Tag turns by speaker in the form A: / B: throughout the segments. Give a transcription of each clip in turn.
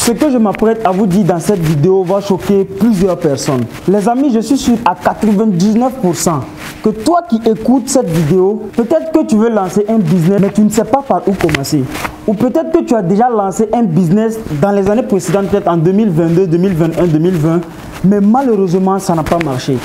A: Ce que je m'apprête à vous dire dans cette vidéo va choquer plusieurs personnes. Les amis, je suis sûr à 99% que toi qui écoutes cette vidéo, peut-être que tu veux lancer un business, mais tu ne sais pas par où commencer. Ou peut-être que tu as déjà lancé un business dans les années précédentes, peut-être en 2022, 2021, 2020, mais malheureusement, ça n'a pas marché.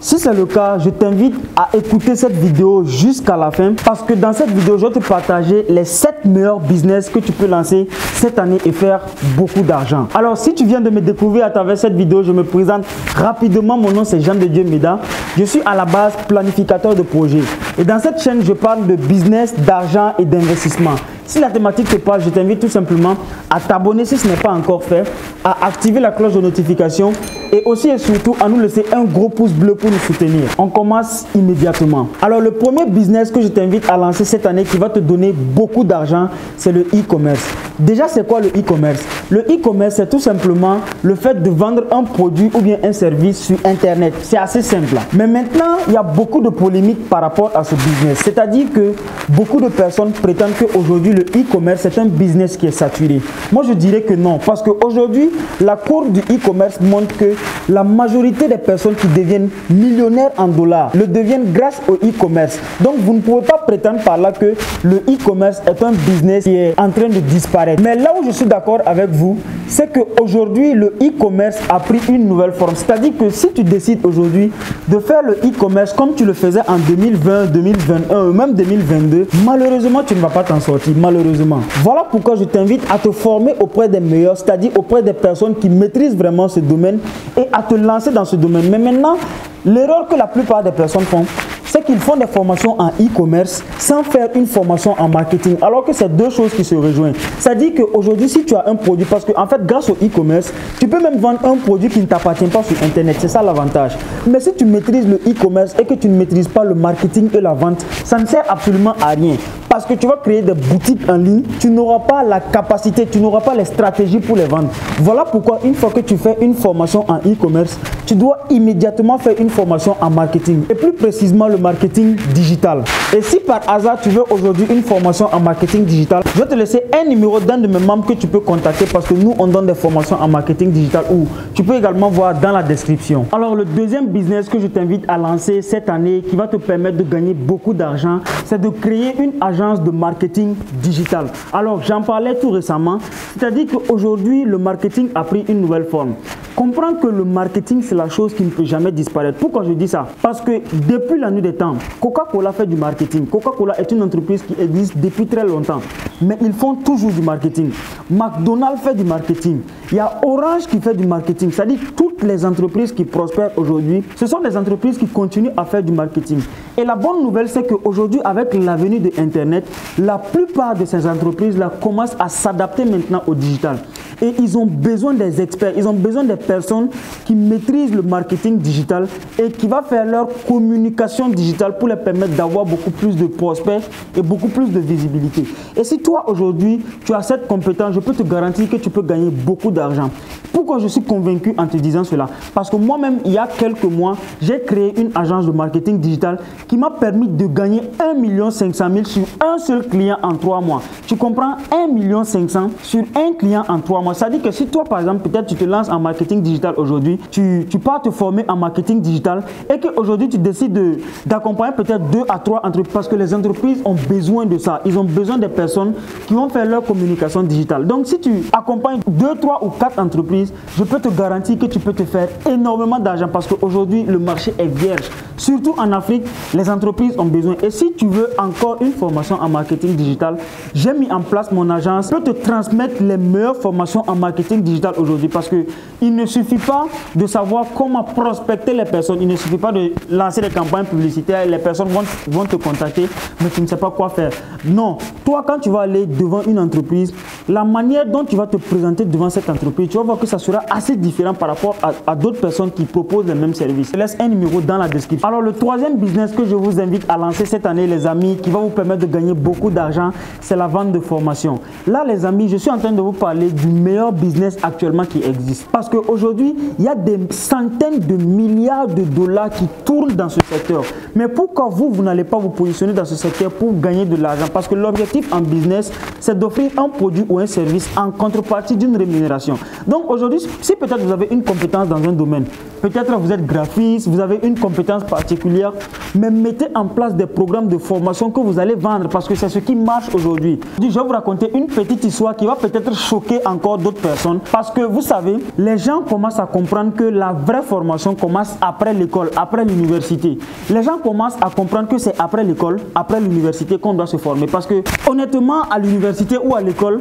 A: Si c'est le cas, je t'invite à écouter cette vidéo jusqu'à la fin parce que dans cette vidéo, je vais te partager les 7 meilleurs business que tu peux lancer cette année et faire beaucoup d'argent. Alors, si tu viens de me découvrir à travers cette vidéo, je me présente rapidement. Mon nom, c'est Jean de Dieu Méda. Je suis à la base planificateur de projets. Et dans cette chaîne, je parle de business, d'argent et d'investissement. Si la thématique te parle, je t'invite tout simplement à t'abonner si ce n'est pas encore fait, à activer la cloche de notification et aussi et surtout à nous laisser un gros pouce bleu pour nous soutenir. On commence immédiatement. Alors le premier business que je t'invite à lancer cette année qui va te donner beaucoup d'argent, c'est le e-commerce. Déjà, c'est quoi le e-commerce? Le e-commerce, c'est tout simplement le fait de vendre un produit ou bien un service sur Internet. C'est assez simple. Mais maintenant, il y a beaucoup de polémiques par rapport à ce business. C'est-à-dire que beaucoup de personnes prétendent qu'aujourd'hui, le e-commerce, c'est un business qui est saturé. Moi, je dirais que non. Parce qu'aujourd'hui, la courbe du e-commerce montre que la majorité des personnes qui deviennent millionnaires en dollars le deviennent grâce au e-commerce. Donc, vous ne pouvez pas prétendre par là que le e-commerce est un business qui est en train de disparaître. Mais là où je suis d'accord avec vous, c'est qu'aujourd'hui, le e-commerce a pris une nouvelle forme. C'est-à-dire que si tu décides aujourd'hui de faire le e-commerce comme tu le faisais en 2020, 2021 ou même 2022, malheureusement, tu ne vas pas t'en sortir. Malheureusement. Voilà pourquoi je t'invite à te former auprès des meilleurs, c'est-à-dire auprès des personnes qui maîtrisent vraiment ce domaine et à te lancer dans ce domaine. Mais maintenant, l'erreur que la plupart des personnes font, c'est qu'ils font des formations en e-commerce sans faire une formation en marketing, alors que c'est deux choses qui se rejoignent. C'est-à-dire qu'aujourd'hui, si tu as un produit, parce qu'en fait, grâce au e-commerce, tu peux même vendre un produit qui ne t'appartient pas sur Internet. C'est ça l'avantage. Mais si tu maîtrises le e-commerce et que tu ne maîtrises pas le marketing et la vente, ça ne sert absolument à rien. Parce que tu vas créer des boutiques en ligne, tu n'auras pas la capacité, tu n'auras pas les stratégies pour les vendre. Voilà pourquoi une fois que tu fais une formation en e-commerce, tu dois immédiatement faire une formation en marketing. Et plus précisément le marketing digital. Et si par hasard tu veux aujourd'hui une formation en marketing digital, je vais te laisser un numéro d'un de mes membres que tu peux contacter parce que nous on donne des formations en marketing digital ou tu peux également voir dans la description. Alors le deuxième business que je t'invite à lancer cette année qui va te permettre de gagner beaucoup d'argent, c'est de créer une agence de marketing digital. Alors j'en parlais tout récemment, c'est-à-dire qu'aujourd'hui le marketing a pris une nouvelle forme. Comprends que le marketing c'est la chose qui ne peut jamais disparaître. Pourquoi je dis ça? Parce que depuis la nuit des temps, Coca-Cola fait du marketing. Coca-Cola est une entreprise qui existe depuis très longtemps, mais ils font toujours du marketing. McDonald's fait du marketing. Il y a Orange qui fait du marketing. C'est-à-dire toutes les entreprises qui prospèrent aujourd'hui, ce sont des entreprises qui continuent à faire du marketing. Et la bonne nouvelle, c'est qu'aujourd'hui, avec l'avenue de Internet, la plupart de ces entreprises-là commencent à s'adapter maintenant au digital. Et ils ont besoin des experts, ils ont besoin des personnes qui maîtrisent le marketing digital et qui vont faire leur communication digitale pour les permettre d'avoir beaucoup plus de prospects et beaucoup plus de visibilité. Et si toi, aujourd'hui, tu as cette compétence, je peux te garantir que tu peux gagner beaucoup d'argent. Pourquoi je suis convaincu en te disant cela? Parce que moi-même, il y a quelques mois, j'ai créé une agence de marketing digital qui m'a permis de gagner 1 500 000 sur un seul client en 3 mois. Tu comprends? 1 500 000 sur un client en 3 mois. Ça veut dire que si toi, par exemple, peut-être tu te lances en marketing digital aujourd'hui, tu pars te former en marketing digital et qu'aujourd'hui, tu décides d'accompagner peut-être 2 à 3 entreprises parce que les entreprises ont besoin de ça. Ils ont besoin des personnes qui vont faire leur communication digitale. Donc, si tu accompagnes 2, 3 ou 4 entreprises, je peux te garantir que tu peux te faire énormément d'argent parce qu'aujourd'hui, le marché est vierge. Surtout en Afrique, les entreprises ont besoin. Et si tu veux encore une formation en marketing digital, j'ai mis en place mon agence. Je peux te transmettre les meilleures formations en marketing digital aujourd'hui parce qu'il ne suffit pas de savoir comment prospecter les personnes. Il ne suffit pas de lancer des campagnes publicitaires. Les personnes vont te contacter, mais tu ne sais pas quoi faire. Non, toi, quand tu vas aller devant une entreprise, la manière dont tu vas te présenter devant cette entreprise, tu vas voir que ça sera assez différent par rapport à d'autres personnes qui proposent les mêmes services. Je laisse un numéro dans la description. Alors le troisième business que je vous invite à lancer cette année, les amis, qui va vous permettre de gagner beaucoup d'argent, c'est la vente de formation. Là, les amis, je suis en train de vous parler du meilleur business actuellement qui existe. Parce qu'aujourd'hui, il y a des centaines de milliards de dollars qui tournent dans ce secteur. Mais pourquoi vous n'allez pas vous positionner dans ce secteur pour gagner de l'argent? Parce que l'objectif en business, c'est d'offrir un produit ou un service en contrepartie d'une rémunération. Donc aujourd'hui, si peut-être vous avez une compétence dans un domaine, peut-être vous êtes graphiste, vous avez une compétence particulière, mais mettez en place des programmes de formation que vous allez vendre parce que c'est ce qui marche aujourd'hui. Je vais vous raconter une petite histoire qui va peut-être choquer encore d'autres personnes parce que vous savez, les gens commencent à comprendre que la vraie formation commence après l'école, après l'université. Les gens commencent à comprendre que c'est après l'école, après l'université qu'on doit se former parce que honnêtement, à l'université ou à l'école,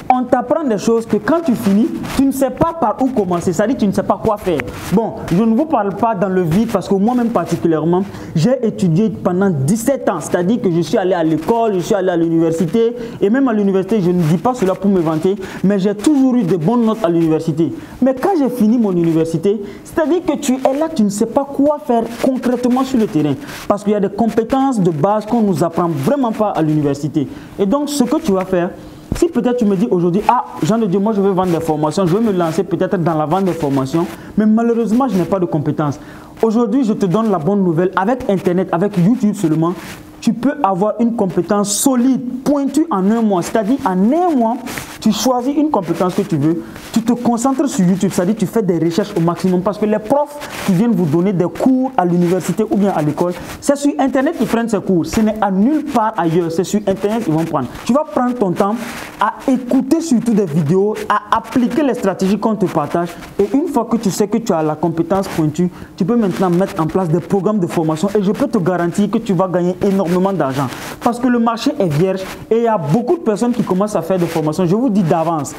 A: on t'apprend des choses que quand tu finis, tu ne sais pas par où commencer, c'est-à-dire que tu ne sais pas quoi faire. Bon, je ne vous parle pas dans le vide parce que moi-même particulièrement, j'ai étudié pendant 17 ans, c'est-à-dire que je suis allé à l'école, je suis allé à l'université et même à l'université, je ne dis pas cela pour me vanter, mais j'ai toujours eu de bonnes notes à l'université. Mais quand j'ai fini mon université, c'est-à-dire que tu es là, tu ne sais pas quoi faire concrètement sur le terrain parce qu'il y a des compétences de base qu'on ne nous apprend vraiment pas à l'université. Et donc, ce que tu vas faire, si peut-être tu me dis aujourd'hui, ah, Jean de Dieu, moi je veux vendre des formations, je veux me lancer peut-être dans la vente des formations, mais malheureusement, je n'ai pas de compétences. Aujourd'hui, je te donne la bonne nouvelle. Avec Internet, avec YouTube seulement, tu peux avoir une compétence solide, pointue en un mois. C'est-à-dire, en un mois, tu choisis une compétence que tu veux, tu te concentres sur YouTube, c'est-à-dire tu fais des recherches au maximum parce que les profs qui viennent vous donner des cours à l'université ou bien à l'école, c'est sur Internet qu'ils prennent ces cours. Ce n'est à nulle part ailleurs, c'est sur Internet qu'ils vont prendre. Tu vas prendre ton temps à écouter surtout des vidéos, à appliquer les stratégies qu'on te partage et une fois que tu sais que tu as la compétence pointue, tu peux maintenant mettre en place des programmes de formation et je peux te garantir que tu vas gagner énormément d'argent parce que le marché est vierge et il y a beaucoup de personnes qui commencent à faire des formations. Je vous dis d'avance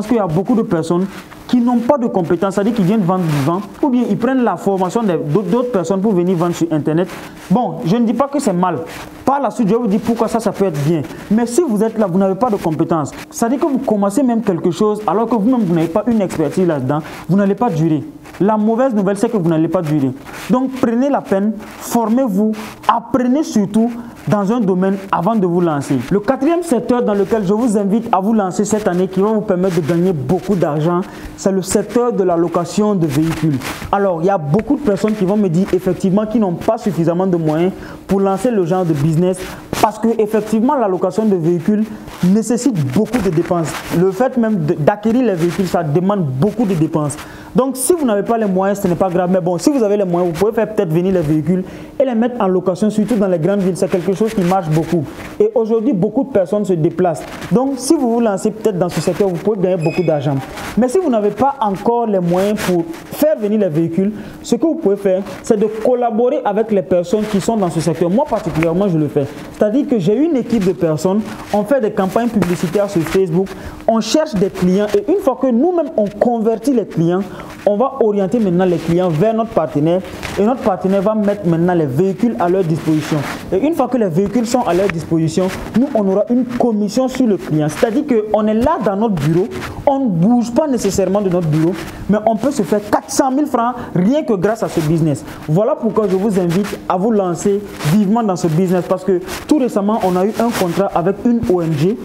A: qu'il y a beaucoup de personnes qui n'ont pas de compétences, c'est-à-dire qui viennent vendre du vent ou bien ils prennent la formation d'autres personnes pour venir vendre sur Internet. Bon, je ne dis pas que c'est mal. Par la suite, je vais vous dire pourquoi ça peut être bien. Mais si vous êtes là, vous n'avez pas de compétences, c'est-à-dire que vous commencez même quelque chose alors que vous-même, vous n'avez pas une expertise là-dedans, vous n'allez pas durer. La mauvaise nouvelle, c'est que vous n'allez pas durer. Donc, prenez la peine, formez-vous, apprenez surtout dans un domaine avant de vous lancer. Le quatrième secteur dans lequel je vous invite à vous lancer cette année qui va vous permettre de gagner beaucoup d'argent, c'est le secteur de la location de véhicules. Alors, il y a beaucoup de personnes qui vont me dire effectivement qu'ils n'ont pas suffisamment de moyens pour lancer le genre de business parce que effectivement la location de véhicules nécessite beaucoup de dépenses. Le fait même d'acquérir les véhicules, ça demande beaucoup de dépenses. Donc, si vous n'avez pas les moyens, ce n'est pas grave. Mais bon, si vous avez les moyens, vous pouvez faire peut-être venir les véhicules et les mettre en location, surtout dans les grandes villes. C'est quelque chose qui marche beaucoup. Et aujourd'hui, beaucoup de personnes se déplacent. Donc, si vous vous lancez peut-être dans ce secteur, vous pouvez gagner beaucoup d'argent. Mais si vous n'avez pas encore les moyens pour faire venir les véhicules, ce que vous pouvez faire, c'est de collaborer avec les personnes qui sont dans ce secteur. Moi, particulièrement, je le fais. C'est-à-dire que j'ai une équipe de personnes, on fait des campagnes publicitaires sur Facebook, on cherche des clients et une fois que nous-mêmes, on convertit les clients, on va orienter maintenant les clients vers notre partenaire et notre partenaire va mettre maintenant les véhicules à leur disposition. Et une fois que les véhicules sont à leur disposition, nous, on aura une commission sur le client. C'est-à-dire qu'on est là dans notre bureau, on ne bouge pas nécessairement de notre bureau, mais on peut se faire 400 000 francs rien que grâce à ce business. Voilà pourquoi je vous invite à vous lancer vivement dans ce business parce que tout récemment, on a eu un contrat avec une ONG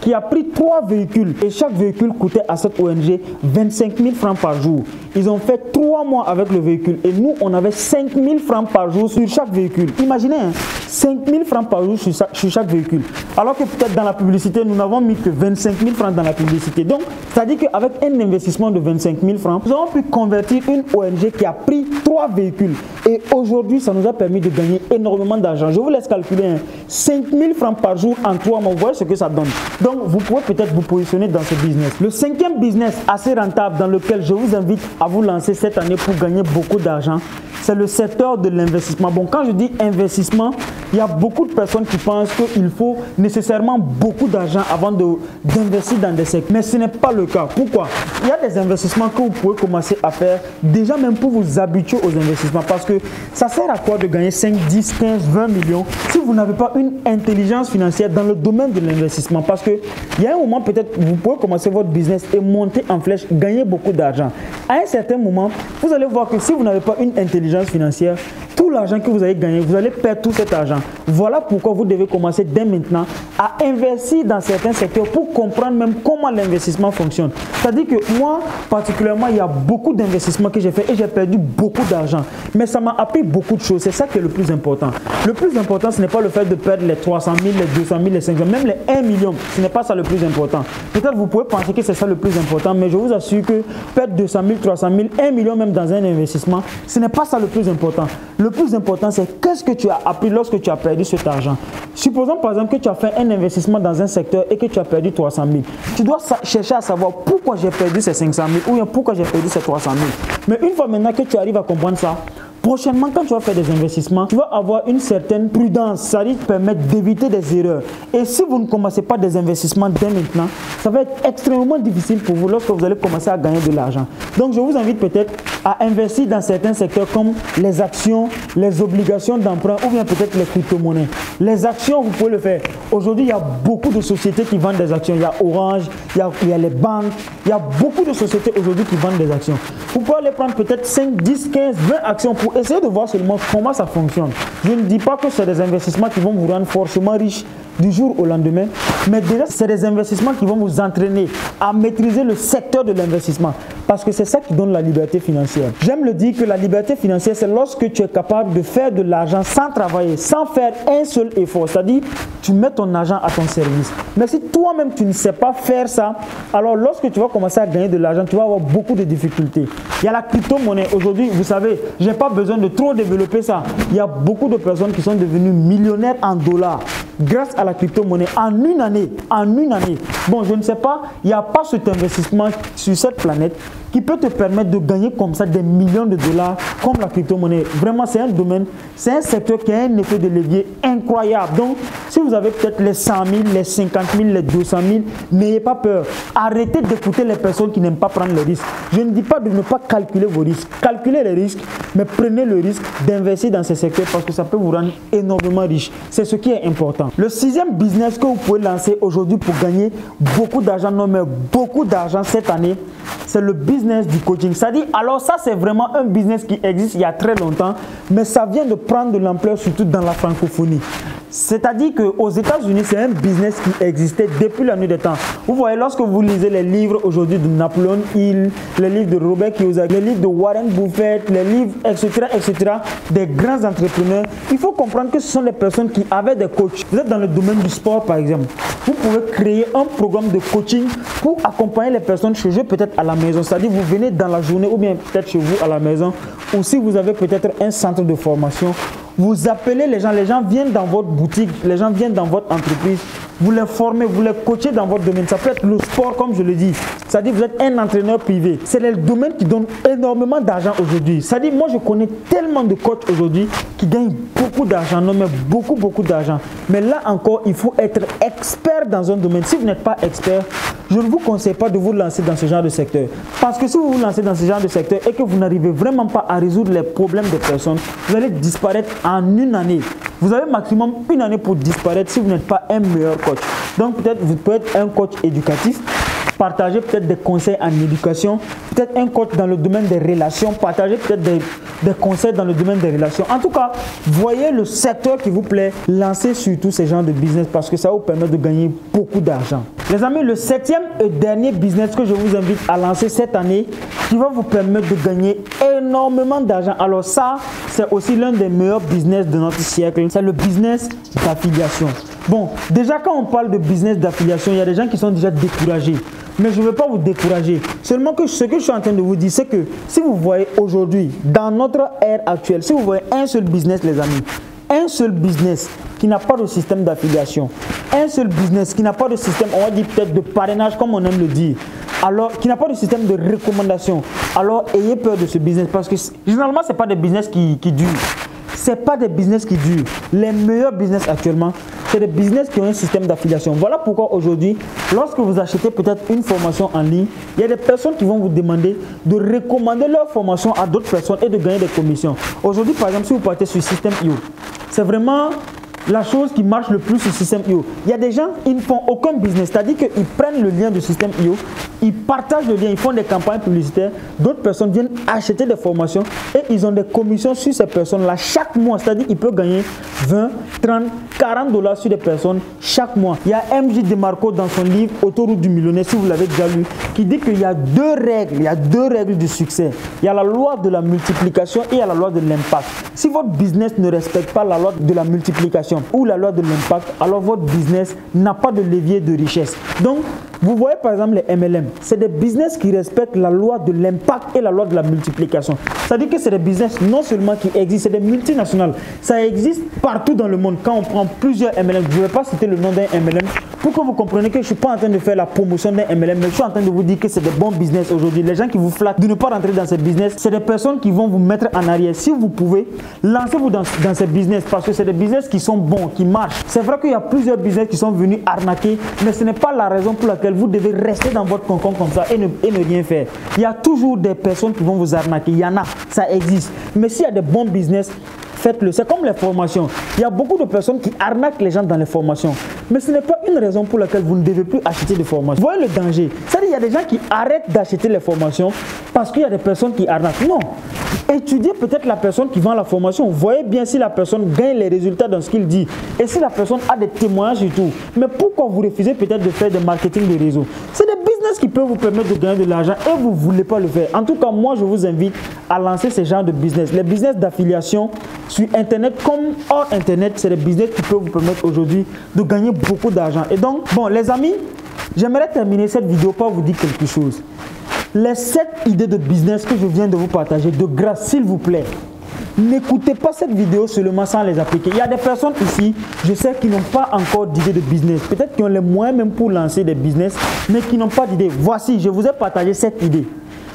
A: qui a pris 3 véhicules et chaque véhicule coûtait à cette ONG 25 000 francs par jour. Ils ont fait 3 mois avec le véhicule et nous, on avait 5 000 francs par jour sur chaque véhicule. Imaginez, hein, 5 000 francs par jour sur chaque véhicule. Alors que peut-être dans la publicité, nous n'avons mis que 25 000 francs dans la publicité. Donc, c'est-à-dire qu'avec un investissement de 25 000 francs, nous avons pu convertir une ONG qui a pris 3 véhicules. Et aujourd'hui, ça nous a permis de gagner énormément d'argent. Je vous laisse calculer, hein, 5 000 francs par jour en 3 mois. Vous voyez ce que ça donne. Donc, vous pouvez peut-être vous positionner dans ce business. Le 5e business assez rentable dans lequel je vous invite à vous lancer cette année pour gagner beaucoup d'argent, c'est le secteur de l'investissement. Bon, quand je dis investissement, il y a beaucoup de personnes qui pensent qu'il faut nécessairement beaucoup d'argent avant d'investir dans des secteurs. Mais ce n'est pas le cas. Pourquoi? Il y a des investissements que vous pouvez commencer à faire déjà même pour vous habituer aux investissements. Parce que ça sert à quoi de gagner 5, 10, 15, 20 millions si vous n'avez pas une intelligence financière dans le domaine de l'investissement? Parce que il y a un moment peut-être vous pouvez commencer votre business et monter en flèche, gagner beaucoup d'argent. À un certain moment, vous allez voir que si vous n'avez pas une intelligence financière, tout l'argent que vous allez gagner, vous allez perdre tout cet argent. Voilà pourquoi vous devez commencer dès maintenant à investir dans certains secteurs pour comprendre même comment l'investissement fonctionne. C'est-à-dire que moi, particulièrement, il y a beaucoup d'investissements que j'ai fait et j'ai perdu beaucoup d'argent. Mais ça m'a appris beaucoup de choses. C'est ça qui est le plus important. Le plus important, ce n'est pas le fait de perdre les 300 000, les 200 000, les 500 000, même les 1 million. Ce n'est pas ça le plus important. Peut-être vous pouvez penser que c'est ça le plus important, mais je vous assure que perdre 200 000, 300 000, 1 million même dans un investissement, ce n'est pas ça le plus important. Le plus important, c'est qu'est-ce que tu as appris lorsque tu as perdu cet argent. Supposons par exemple que tu as fait un investissement dans un secteur et que tu as perdu 300 000. Tu dois chercher à savoir pourquoi j'ai perdu ces 500 000 ou bien pourquoi j'ai perdu ces 300 000. Mais une fois maintenant que tu arrives à comprendre ça, prochainement, quand tu vas faire des investissements, tu vas avoir une certaine prudence. Ça va te permettre d'éviter des erreurs. Et si vous ne commencez pas des investissements dès maintenant, ça va être extrêmement difficile pour vous lorsque vous allez commencer à gagner de l'argent. Donc, je vous invite peut-être à investir dans certains secteurs comme les actions, les obligations d'emprunt ou bien peut-être les crypto-monnaies. Les actions, vous pouvez le faire. Aujourd'hui, il y a beaucoup de sociétés qui vendent des actions. Il y a Orange, il y a les banques. Il y a beaucoup de sociétés aujourd'hui qui vendent des actions. Vous pouvez aller prendre peut-être 5, 10, 15, 20 actions pour essayer de voir seulement comment ça fonctionne. Je ne dis pas que c'est des investissements qui vont vous rendre forcément riche du jour au lendemain, mais déjà c'est des investissements qui vont vous entraîner à maîtriser le secteur de l'investissement parce que c'est ça qui donne la liberté financière. J'aime le dire que la liberté financière, c'est lorsque tu es capable de faire de l'argent sans travailler, sans faire un seul effort, c'est-à-dire tu mets ton argent à ton service. Mais si toi-même tu ne sais pas faire ça, alors lorsque tu vas commencer à gagner de l'argent, tu vas avoir beaucoup de difficultés. Il y a la crypto-monnaie. Aujourd'hui, vous savez, je n'ai pas besoin de trop développer ça. Il y a beaucoup de personnes qui sont devenues millionnaires en dollars grâce à la crypto-monnaie en une année. Bon, je ne sais pas, il n'y a pas cet investissement sur cette planète qui peut te permettre de gagner comme ça des millions de dollars comme la crypto-monnaie. Vraiment, c'est un domaine, c'est un secteur qui a un effet de levier incroyable. Donc, si vous avez peut-être les 100 000, les 50 000, les 200 000, n'ayez pas peur. Arrêtez d'écouter les personnes qui n'aiment pas prendre les risques. Je ne dis pas de ne pas calculer vos risques. Calculez les risques, mais prenez le risque d'investir dans ces secteurs parce que ça peut vous rendre énormément riche. C'est ce qui est important. Le sixième business que vous pouvez lancer aujourd'hui pour gagner beaucoup d'argent, non mais beaucoup d'argent cette année, c'est le business du coaching. C'est-à-dire, alors ça c'est vraiment un business qui existe il y a très longtemps, mais ça vient de prendre de l'ampleur surtout dans la francophonie. C'est-à-dire qu'aux États-Unis, c'est un business qui existait depuis la nuit des temps. Vous voyez, lorsque vous lisez les livres aujourd'hui de Napoléon Hill, les livres de Robert Kiyosaki, les livres de Warren Buffett, les livres, etc., des grands entrepreneurs, il faut comprendre que ce sont des personnes qui avaient des coachs. Vous êtes dans le domaine du sport, par exemple. Vous pouvez créer un programme de coaching pour accompagner les personnes chez eux, peut-être à la maison. C'est-à-dire, vous venez dans la journée ou bien peut-être chez vous à la maison. Ou si vous avez peut-être un centre de formation, vous appelez les gens viennent dans votre boutique, les gens viennent dans votre entreprise, vous les formez, vous les coachez dans votre domaine. Ça peut être le sport comme je le dis, c'est-à-dire vous êtes un entraîneur privé. C'est le domaine qui donne énormément d'argent aujourd'hui. C'est-à-dire moi je connais tellement de coachs aujourd'hui qui gagnent beaucoup d'argent, non mais beaucoup d'argent. Mais là encore, il faut être expert dans un domaine. Si vous n'êtes pas expert, je ne vous conseille pas de vous lancer dans ce genre de secteur. Parce que si vous vous lancez dans ce genre de secteur et que vous n'arrivez vraiment pas à résoudre les problèmes des personnes, vous allez disparaître en une année. Vous avez maximum une année pour disparaître si vous n'êtes pas un meilleur coach. Donc peut-être vous pouvez être un coach éducatif, partager peut-être des conseils en éducation, peut-être un coach dans le domaine des relations, partager peut-être des conseils dans le domaine des relations. En tout cas, voyez le secteur qui vous plaît, lancez surtout ces genres de business parce que ça vous permet de gagner beaucoup d'argent. Les amis, le septième et dernier business que je vous invite à lancer cette année qui va vous permettre de gagner énormément d'argent. Alors ça, c'est aussi l'un des meilleurs business de notre siècle. C'est le business d'affiliation. Bon, déjà quand on parle de business d'affiliation, il y a des gens qui sont déjà découragés. Mais je ne veux pas vous décourager. Seulement que ce que je suis en train de vous dire, c'est que si vous voyez aujourd'hui, dans notre ère actuelle, si vous voyez un seul business, les amis, un seul business qui n'a pas de système d'affiliation, un seul business qui n'a pas de système, on va dire peut-être de parrainage, comme on aime le dire, alors qui n'a pas de système de recommandation, alors ayez peur de ce business parce que généralement, ce n'est pas des business qui durent. Ce n'est pas des business qui durent. Les meilleurs business actuellement, c'est des business qui ont un système d'affiliation. Voilà pourquoi aujourd'hui, lorsque vous achetez peut-être une formation en ligne, il y a des personnes qui vont vous demander de recommander leur formation à d'autres personnes et de gagner des commissions. Aujourd'hui, par exemple, si vous partez sur System.io, c'est vraiment la chose qui marche le plus sur le système IO. Il y a des gens, ils ne font aucun business, c'est-à-dire qu'ils prennent le lien du système IO, ils partagent le lien, ils font des campagnes publicitaires, d'autres personnes viennent acheter des formations et ils ont des commissions sur ces personnes-là chaque mois, c'est-à-dire qu'ils peuvent gagner 20, 30, 40 $ sur des personnes chaque mois. Il y a MJ DeMarco dans son livre Autoroute du millionnaire, si vous l'avez déjà lu, qui dit qu'il y a deux règles du succès. Il y a la loi de la multiplication et il y a la loi de l'impact. Si votre business ne respecte pas la loi de la multiplication ou la loi de l'impact, alors votre business n'a pas de levier de richesse. Donc, vous voyez par exemple les MLM, c'est des business qui respectent la loi de l'impact et la loi de la multiplication. C'est-à-dire que c'est des business non seulement qui existent, c'est des multinationales. Ça existe partout dans le monde. Quand on prend plusieurs MLM, je ne vais pas citer le nom d'un MLM pour que vous compreniez que je ne suis pas en train de faire la promotion d'un MLM, mais je suis en train de vous dire que c'est des bons business aujourd'hui. Les gens qui vous flattent de ne pas rentrer dans ces business, c'est des personnes qui vont vous mettre en arrière. Si vous pouvez, lancez-vous dans ces business parce que c'est des business qui sont bons, qui marchent. C'est vrai qu'il y a plusieurs business qui sont venus arnaquer, mais ce n'est pas la raison pour laquelle vous devez rester dans votre cocon comme ça et ne rien faire. Il y a toujours des personnes qui vont vous arnaquer. Il y en a, ça existe. Mais s'il y a des bons business, faites-le. C'est comme les formations. Il y a beaucoup de personnes qui arnaquent les gens dans les formations. Mais ce n'est pas une raison pour laquelle vous ne devez plus acheter des formations. Vous voyez le danger? C'est-à-dire qu'il y a des gens qui arrêtent d'acheter les formations parce qu'il y a des personnes qui arnaquent. Non. Étudiez peut-être la personne qui vend la formation. Voyez bien si la personne gagne les résultats dans ce qu'il dit. Et si la personne a des témoignages et tout. Mais pourquoi vous refusez peut-être de faire des marketing de réseau? C'est des business qui peuvent vous permettre de gagner de l'argent et vous ne voulez pas le faire. En tout cas, moi, je vous invite à lancer ce genre de business. Les business d'affiliation sur Internet comme hors Internet, c'est des business qui peuvent vous permettre aujourd'hui de gagner beaucoup d'argent. Et donc, bon, les amis, j'aimerais terminer cette vidéo par vous dire quelque chose. Les 7 idées de business que je viens de vous partager, de grâce, s'il vous plaît, n'écoutez pas cette vidéo seulement sans les appliquer. Il y a des personnes ici, je sais, qui n'ont pas encore d'idée de business. Peut-être qui ont les moyens même pour lancer des business, mais qui n'ont pas d'idée. Voici, je vous ai partagé cette idée.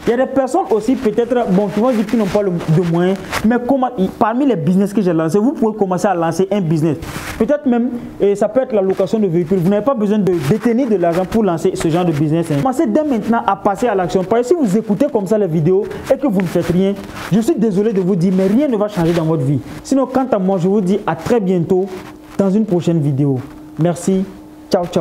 A: Il y a des personnes aussi peut-être qui vont dire qu'ils n'ont pas de moyens, mais parmi les business que j'ai lancés, vous pouvez commencer à lancer un business. Peut-être même, et ça peut être la location de véhicules. Vous n'avez pas besoin de détenir de l'argent pour lancer ce genre de business. Commencez dès maintenant à passer à l'action. Parce que si vous écoutez comme ça les vidéos et que vous ne faites rien, je suis désolé de vous dire, mais rien ne va changer dans votre vie. Sinon, quant à moi, je vous dis à très bientôt dans une prochaine vidéo. Merci. Ciao, ciao.